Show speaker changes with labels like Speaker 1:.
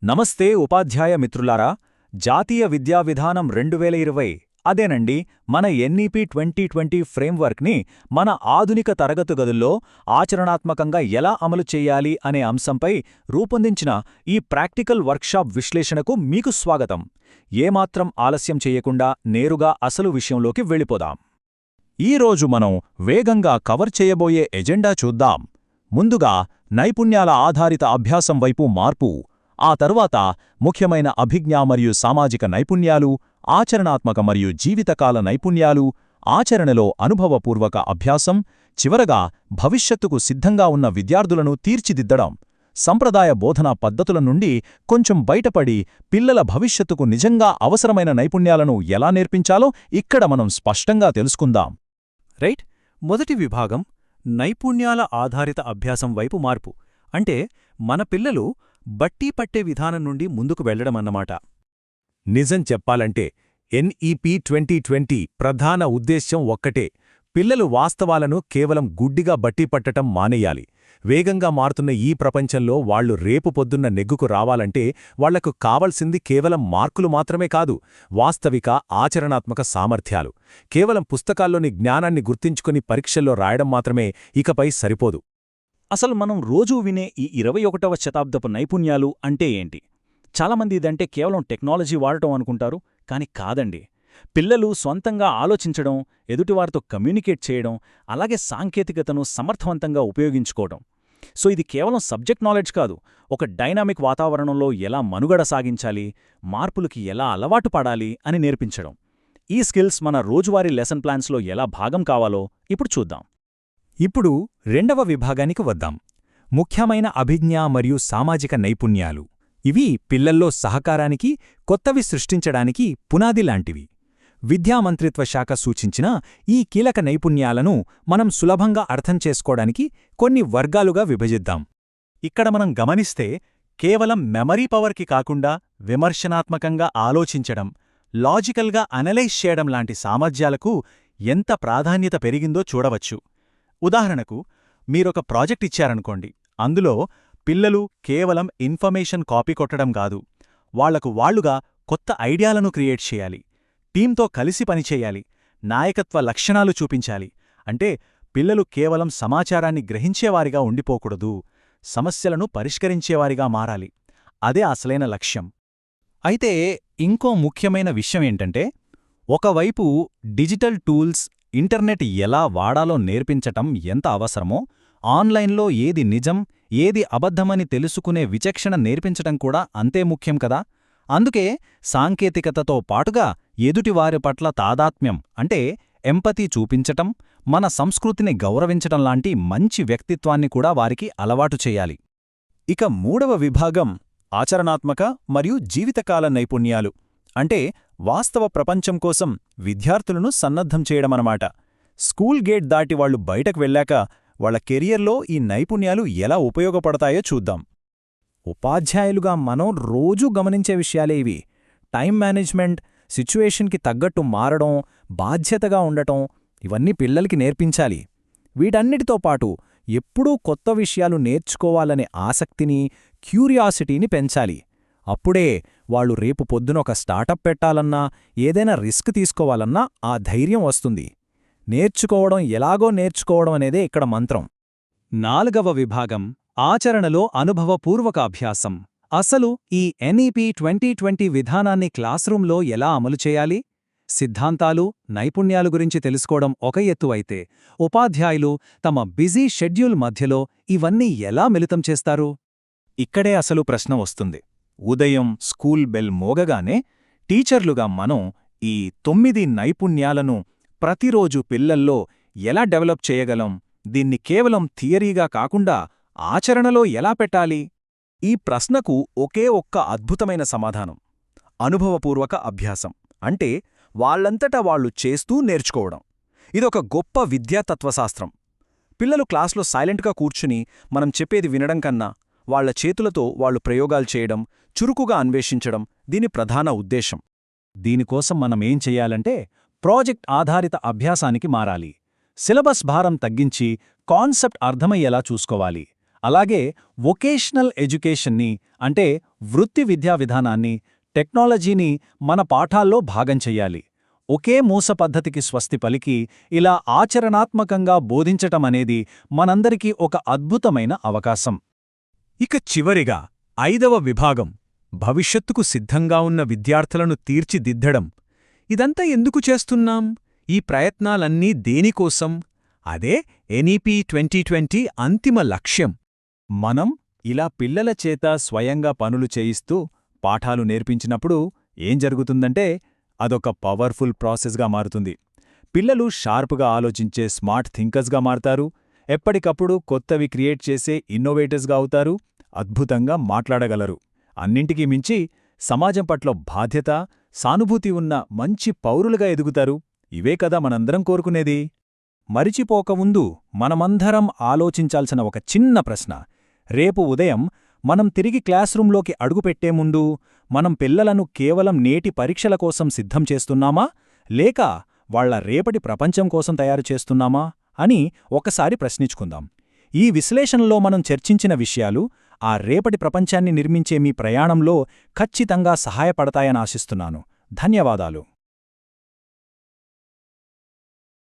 Speaker 1: నమస్తే ఉపాధ్యాయ మిత్రులారా. జాతీయ విద్యా విధానం 2020 అదేనండి మన ఎన్ఈపీ 2020 ఫ్రేమ్వర్క్ని మన ఆధునిక తరగతి గదుల్లో ఆచరణాత్మకంగా ఎలా అమలు చేయాలి అనే అంశంపై రూపొందించిన ఈ ప్రాక్టికల్ వర్క్షాప్ విశ్లేషణకు మీకు స్వాగతం. ఏమాత్రం ఆలస్యం చేయకుండా నేరుగా అసలు విషయంలోకి వెళ్ళిపోదాం. ఈరోజు మనం వేగంగా కవర్ చేయబోయే ఎజెండా చూద్దాం. ముందుగా నైపుణ్యాల ఆధారిత అభ్యాసం వైపు మార్పు, ఆ తరువాత ముఖ్యమైన అభిజ్ఞా మరియు సామాజిక నైపుణ్యాలు, ఆచరణాత్మక మరియు జీవితకాల నైపుణ్యాలు, ఆచరణలో అనుభవపూర్వక అభ్యాసం, చివరగా భవిష్యత్తుకు సిద్ధంగా ఉన్న విద్యార్థులను తీర్చిదిద్దడం. సంప్రదాయ బోధనా పద్ధతుల నుండి కొంచెం బయటపడి పిల్లల భవిష్యత్తుకు నిజంగా అవసరమైన నైపుణ్యాలను ఎలా నేర్పించాలో ఇక్కడ మనం స్పష్టంగా తెలుసుకుందాం.
Speaker 2: రైట్. మొదటి విభాగం నైపుణ్యాల ఆధారిత అభ్యాసం వైపు మార్పు. అంటే మన పిల్లలు బట్టి పట్టే విధానం నుండి ముందుకు వెళ్లడమన్నమాట.
Speaker 1: నిజం చెప్పాలంటే ఎన్ఈపీ 2020 ప్రధాన ఉద్దేశ్యం ఒక్కటే: పిల్లలు వాస్తవాలను కేవలం గుడ్డిగా బట్టిపట్టటం మానేయాలి. వేగంగా మారుతున్న ఈ ప్రపంచంలో వాళ్లు రేపు పొద్దున్న నెగ్గుకు రావాలంటే వాళ్లకు కావలసింది కేవలం మార్కులు మాత్రమే కాదు, వాస్తవిక ఆచరణాత్మక సామర్థ్యాలు. కేవలం పుస్తకాల్లోని జ్ఞానాన్ని గుర్తించుకుని పరీక్షల్లో రాయడం మాత్రమే ఇకపై సరిపోదు.
Speaker 2: అసలు మనం రోజూ వినే ఈ 21వ శతాబ్దపు నైపుణ్యాలు అంటే ఏంటి? చాలామంది ఇదంటే కేవలం టెక్నాలజీ వాడటం అనుకుంటారు, కాని కాదండి. పిల్లలు స్వంతంగా ఆలోచించడం, ఎదుటివారితో కమ్యూనికేట్ చేయడం, అలాగే సాంకేతికతను సమర్థవంతంగా ఉపయోగించుకోవడం. సో ఇది కేవలం సబ్జెక్ట్ నాలెడ్జ్ కాదు, ఒక డైనామిక్ వాతావరణంలో ఎలా మనుగడ సాగించాలి, మార్పులకి ఎలా అలవాటు పడాలి అని నేర్పించడం. ఈ స్కిల్స్ మన రోజువారీ లెసన్ ప్లాన్స్లో ఎలా భాగం కావాలో ఇప్పుడు చూద్దాం.
Speaker 1: ఇప్పుడు రెండవ విభాగానికి వద్దాం. ముఖ్యమైన అభిజ్ఞా మరియు సామాజిక నైపుణ్యాలు. ఇవి పిల్లల్లో సహకారానికి, కొత్తవి సృష్టించడానికి పునాదిలాంటివి. విద్యామంత్రిత్వ శాఖ సూచించిన ఈ కీలక నైపుణ్యాలను మనం సులభంగా అర్థం చేసుకోవడానికి కొన్ని వర్గాలుగా విభజిద్దాం.
Speaker 2: ఇక్కడ మనం గమనిస్తే కేవలం మెమరీ పవర్కి కాకుండా విమర్శనాత్మకంగా ఆలోచించడం, లాజికల్గా అనలైజ్ చేయడం లాంటి సామర్థ్యాలకు ఎంత ప్రాధాన్యత పెరిగిందో చూడవచ్చు. ఉదాహరణకు, మీరొక ప్రాజెక్ట్ ఇచ్చారనుకోండి. అందులో పిల్లలు కేవలం ఇన్ఫర్మేషన్ కాపీ కొట్టడం కాదు, వాళ్లకు వాళ్లుగా కొత్త ఐడియాలను క్రియేట్ చేయాలి, టీంతో కలిసి పనిచేయాలి, నాయకత్వ లక్షణాలు చూపించాలి. అంటే పిల్లలు కేవలం సమాచారాన్ని గ్రహించేవారిగా ఉండిపోకూడదు, సమస్యలను పరిష్కరించేవారిగా మారాలి. అదే అసలైన లక్ష్యం.
Speaker 1: అయితే ఇంకో ముఖ్యమైన విషయమేంటంటే, ఒకవైపు డిజిటల్ టూల్స్, ఇంటర్నెట్ ఎలా వాడాలో నేర్పించటం ఎంత అవసరమో, ఆన్లైన్లో ఏది నిజం, ఏది అబద్ధమని తెలుసుకునే విచక్షణ నేర్పించటం కూడా అంతే ముఖ్యం కదా. అందుకే సాంకేతికతతో పాటుగా ఎదుటివారి పట్ల తాదాత్మ్యం అంటే ఎంపతి చూపించటం, మన సంస్కృతిని గౌరవించటం లాంటి మంచి వ్యక్తిత్వాన్ని కూడా వారికి అలవాటు చేయాలి. ఇక మూడవ విభాగం ఆచరణాత్మక మరియు జీవితకాల నైపుణ్యాలు. అంటే వాస్తవ ప్రపంచం కోసం విద్యార్థులను సన్నద్ధం చేయడమన్నమాట. స్కూల్ గేట్ దాటి వాళ్లు బయటకు వెళ్ళాక వాళ్ల కెరియర్లో ఈ నైపుణ్యాలు ఎలా ఉపయోగపడతాయో చూద్దాం. ఉపాధ్యాయులుగా మనం రోజూ గమనించే విషయాలే ఇవి. టైం మేనేజ్మెంట్, సిచ్యువేషన్కి తగ్గట్టు మారడం, బాధ్యతగా ఉండటం, ఇవన్నీ పిల్లలకి నేర్పించాలి. వీటన్నిటితో పాటు ఎప్పుడూ కొత్త విషయాలు నేర్చుకోవాలనే ఆసక్తిని, క్యూరియాసిటీని పెంచాలి. అప్పుడే వాళ్లు రేపు పొద్దున ఒక స్టార్టప్ పెట్టాలన్నా, ఏదైనా రిస్క్ తీసుకోవాలన్నా ఆ ధైర్యం వస్తుంది. నేర్చుకోవడం ఎలాగో నేర్చుకోవడం అనేదే ఇక్కడ మంత్రం. నాలుగవ విభాగం ఆచరణలో అనుభవపూర్వక అభ్యాసం. అసలు ఈ ఎన్ఈపీ 2020 విధానాన్ని క్లాస్రూంలో ఎలా అమలు చేయాలి? సిద్ధాంతాలు, నైపుణ్యాలు గురించి తెలుసుకోవడం ఒక ఎత్తు అయితే, ఉపాధ్యాయులు తమ బిజీ షెడ్యూల్ మధ్యలో ఇవన్నీ ఎలా మిళితం చేస్తారు? ఇక్కడే అసలు ప్రశ్న వస్తుంది. ఉదయం స్కూల్ బెల్ మోగగానే టీచర్లుగా మనం ఈ 9 నైపుణ్యాలను ప్రతిరోజు పిల్లల్లో ఎలా డెవలప్ చేయగలం? దీన్ని కేవలం థియరీగా కాకుండా ఆచరణలో ఎలా పెట్టాలి? ఈ ప్రశ్నకు ఒకే ఒక్క అద్భుతమైన సమాధానం: అనుభవపూర్వక అభ్యాసం. అంటే వాళ్లంతటా వాళ్లు చేస్తూ నేర్చుకోవడం. ఇదొక గొప్ప విద్యాతత్వశాస్త్రం. పిల్లలు క్లాస్లో సైలెంట్గా కూర్చుని మనం చెప్పేది వినడం కన్నా వాళ్ల చేతులతో వాళ్లు ప్రయోగాలు చేయడం, చురుకుగా అన్వేషించడం దీని ప్రధాన ఉద్దేశం. దీనికోసం మనమేం చెయ్యాలంటే ప్రాజెక్ట్ ఆధారిత అభ్యాసానికి మారాలి. సిలబస్ భారం తగ్గించి కాన్సెప్ట్ అర్థమయ్యేలా చూసుకోవాలి. అలాగే వొకేషనల్ ఎడ్యుకేషన్ని అంటే వృత్తి విద్యా విధానాన్ని, టెక్నాలజీని మన పాఠాల్లో భాగం చెయ్యాలి. ఒకే మూస పద్ధతికి స్వస్తి పలికి ఇలా ఆచరణాత్మకంగా బోధించటమనేది మనందరికీ ఒక అద్భుతమైన అవకాశం.
Speaker 2: ఇక చివరిగా 5వ విభాగం భవిష్యత్తుకు సిద్ధంగా ఉన్న విద్యార్థులను తీర్చిదిద్దడం. ఇదంతా ఎందుకు చేస్తున్నాం? ఈ ప్రయత్నాలన్నీ దేనికోసం? అదే ఎన్ఈపీ 2020 అంతిమ లక్ష్యం.
Speaker 1: మనం ఇలా పిల్లల చేత స్వయంగా పనులు చేయిస్తూ పాఠాలు నేర్పించినప్పుడు ఏం జరుగుతుందంటే అదొక పవర్ఫుల్ ప్రాసెస్గా మారుతుంది. పిల్లలు షార్ప్గా ఆలోచించే స్మార్ట్ థింకర్స్గా మారతారు, ఎప్పటికప్పుడు కొత్తవి క్రియేట్ చేసే ఇన్నోవేటర్స్గా అవుతారు, అద్భుతంగా మాట్లాడగలరు. అన్నింటికీ మించి సమాజం పట్ల బాధ్యత, సానుభూతి ఉన్న మంచి పౌరులుగా ఎదుగుతారు. ఇవే కదా మనందరం కోరుకునేది. మరిచిపోకముందు మనమందరం ఆలోచించాల్సిన ఒక చిన్న ప్రశ్న. రేపు ఉదయం మనం తిరిగి క్లాస్ రూంలోకి అడుగుపెట్టే ముందు మనం పిల్లలను కేవలం నేటి పరీక్షల కోసం సిద్ధం చేస్తున్నామా, లేక వాళ్ల రేపటి ప్రపంచం కోసం తయారు చేస్తున్నామా అని ఒకసారి ప్రశ్నించుకుందాం. ఈ విశ్లేషణలో మనం చర్చించిన విషయాలు ఆ రేపటి ప్రపంచాన్ని నిర్మించే మీ ప్రయాణంలో ఖచ్చితంగా సహాయపడతాయని ఆశిస్తున్నాను. ధన్యవాదాలు.